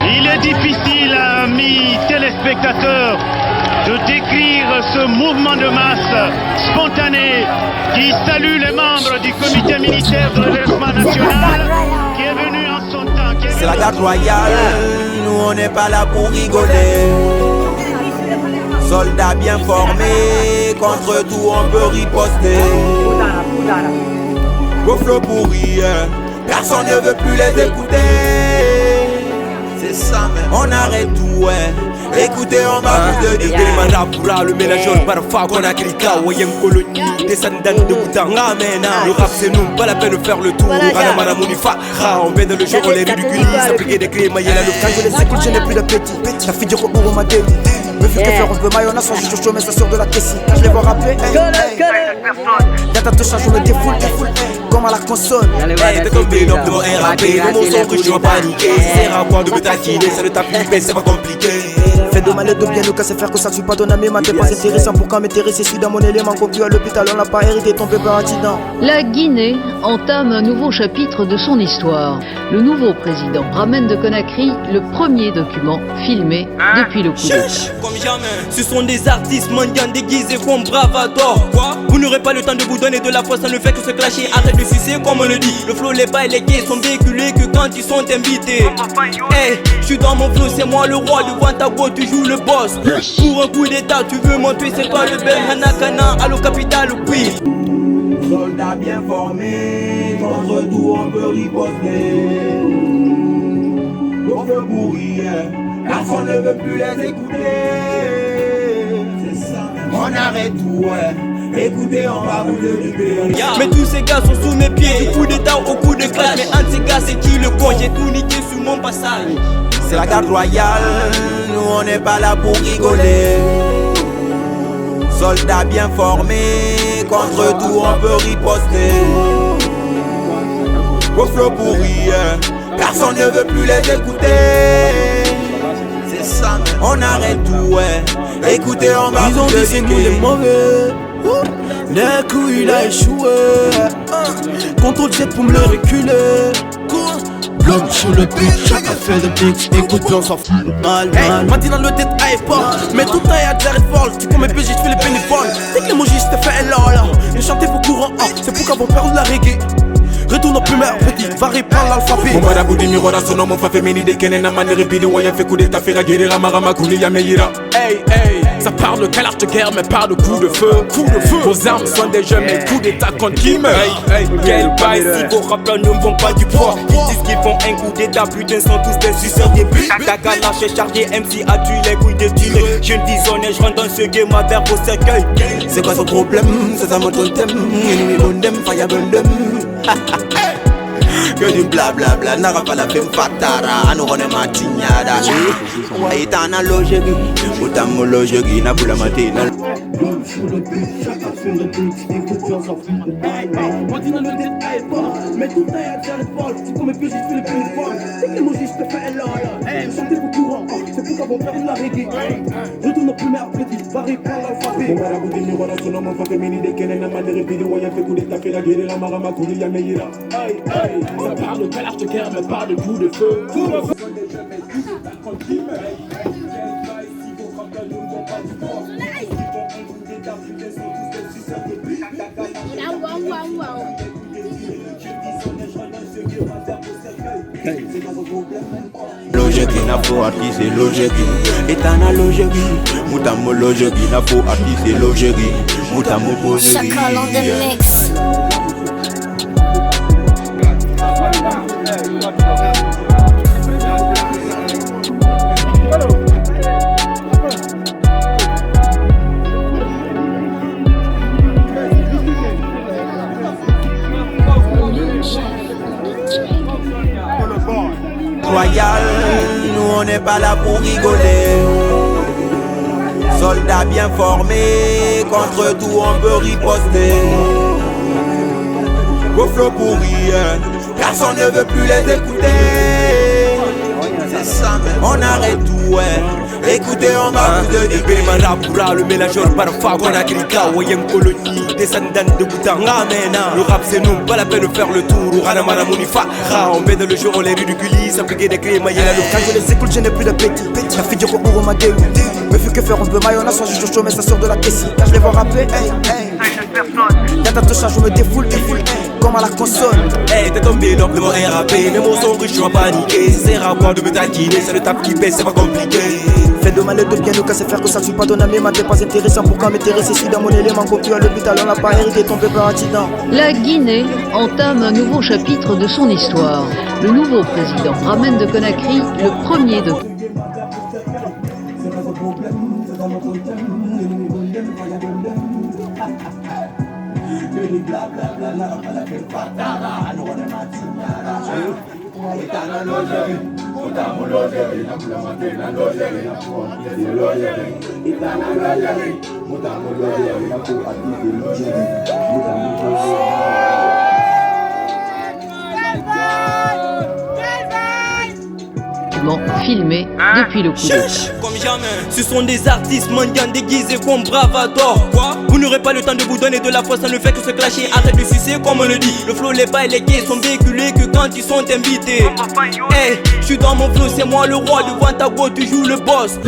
Il est difficile, amis téléspectateurs, de décrire ce mouvement de masse spontané qui salue les membres du comité militaire de redressement national qui est venu en son temps. C'est la garde royale, nous on n'est pas là pour rigoler. Soldats bien formés, contre tout on peut riposter. Vos flots pourris, personne ne veut plus les écouter. C'est ça même, on arrête tout, ouais. Écoutez, on va vous le dire. Marapura, le ménageur, Barafa, Konakilika, Wayem Colonie, descendant de Boutan, le rap c'est nous, pas la peine de faire le tour. Anamara Mounifa, on met dans le jeu, on les ridiculise, appliquer des clés, Mayela le quand je les écoute, je n'ai plus d'appétit. La fille du retour, on m'a délit. Me fait que faire, on veut mayonnaise sans jus chaud, mais ça sort de la tessie. Quand je les vois rapper, data te change, on me défoule, comme à la console. T'es tombé dans mon RAP, le mot son que je dois paniquer. C'est rapport de me taquiner, ça ne t'a flippé, c'est pas compliqué. Fais de mal et de bien, nous casser faire que ça ne suit pas ton ami. Mais t'es pas intéressant pour quand m'intéresser. Si dans mon élément confié à l'hôpital, on n'a pas hérité tombé par accident. La Guinée entame un nouveau chapitre de son histoire. Le nouveau président ramène de Conakry le premier document filmé depuis le coup d'État. Comme jamais, ce sont des artistes mendiants déguisés comme bravador. Vous n'aurez pas le temps de vous donner de la force, ça ne fait que se clasher. Arrête de sucer comme on le dit. Le flow, les bails, les gays sont véhiculés que quand ils sont invités. Hey, je suis dans mon flow, c'est moi le roi. Devant ta go, tu joues le boss. Pour un coup d'état, tu veux monter, c'est toi le bel Hanakana. Allo capital, oui. Soldats bien formés, contre tout on peut riposter. Vos feux pourris, personne ne veut plus les écouter. C'est ça, on arrête tout, ouais. Écoutez, on va vous le libérer. Mais tous ces gars sont sous mes pieds. Du coup d'état au coup de clash. Mais un de ces gars, c'est qui le con? J'ai tout niqué sur mon passage. C'est la garde royale, nous on n'est pas là pour rigoler. Soldats bien formés, contre tout on peut riposter. Vos flots pourris, personne ne veut plus les écouter. C'est ça, on arrête tout, ouais. Écoutez, on va ils ont dit c'est nous les mauvais. D'un coup il a échoué. Contrôle jet pour me le reculer. Bloc sur le beat, chacun fait le mix. Écoute bien, on s'en fout. Mal. Maintenant le tête à pas. Mais tout le temps y'a Jared Falls. Tu comme mes PG, j'fais les bénévoles. Dès que les mojis t'es fait là. Ils chantaient pour courant. C'est pour qu'avant perdre la reggae. Retourne au primaire, petit, va reprendre l'alphabet. Mon barabu di miro na sono mon fa femini de kene na mani ripidi Waya fait coup d'état faire guérir la marama kuni ya meira. Hey, hey, ça parle de quelle art de guerre mais parle de coup de feu. Vos armes sont des jeux mais coup d'état contre qui meurt. Hey, quel bail, si vos rappeurs ne vont pas du poids. Ils disent qu'ils font un coup d'état, putain sont tous des suceurs des buts. Ta ganache est chargée, MC a tué les couilles de tirer. Je ne disonne, je rentre dans ce game à verbe au cercueil. C'est quoi son problème? C'est ça mon totem. Ennemi bondem, fire bondem. Que du blablabla, n'aura pas la femme fatara, nous on est matignada. Et t'en as logerie, ou t'as mon logerie, n'a pas la matinée. Mais tout le temps y'a Jared Falls. Tu comme mes PG, j'fais les bénévoles. Dès que les mojis t'es fait là. Chantez pour courant, c'est pour qu'avant perdre la reggae. Retourne au primaire, petit, va reprendre l'alphabet. Mon barabu di miro na sono mon fa femini de kene na mani ripidi Waya fait coup d'état faire guérir la marama kuni ya meira. Hey, hey, ça parle de quelle art de guerre mais parle de coup de feu. Logerie n'a faut attiser logerie. Et t'en as logerie, moutamo logerie n'a faut attiser logerie. Moutamo poserie. Chacal on the mix. Royal, nous on n'est pas là pour rigoler. Soldats bien formés, contre tout on peut riposter. Vos flots pourris, personne ne veut plus les écouter. C'est ça, on arrête tout, ouais. Écoutez, on va vous donner Bébé Marapura, le mélangeur parfois qu'on a Krika, Woyen Colonie, descendant de Boutanga, Mena. Le rap c'est nous, pas la peine de faire le tour. Ranamara Munifa, on met dans le jeu, on les ridiculise, appliquer des clés, Mayela le Quand je les écoute, je n'ai plus d'appétit. La fille du recours m'a dégoûté. Me fut que faire, on peut mayonnaise, soit je chaud, mais ça sort de la caisse. Quand je les vois rapper, hey, hey. Y'a ta touche, je me défoule, comme à la console. Hey, t'es tombé donc de mon RAP. Les mots sont riches, je suis paniqué. C'est rare de me taquiner, c'est le tape qui pèse, c'est pas compliqué. Fais de mal et de bien, nous casser faire que ça ne suit pas ton ami. T'es pas intéressant, pourquoi m'intéresser si dans mon élément copieux à l'hôpital, on n'a pas hérité, tombé par accident. La Guinée entame un nouveau chapitre de son histoire. Le nouveau président ramène de Conakry le premier de... filmé depuis le coup d'État. Comme jamais, ce sont des artistes mendiants déguisés comme bravador. Quoi? Vous n'aurez pas le temps de vous donner de la force, ça ne fait que se clasher. Arrête de sucer comme on le dit. Le flow, les bails, les gays sont véhiculés que quand ils sont invités. Hey, je suis dans mon flow, c'est moi le roi. Devant ta go, tu joues le boss.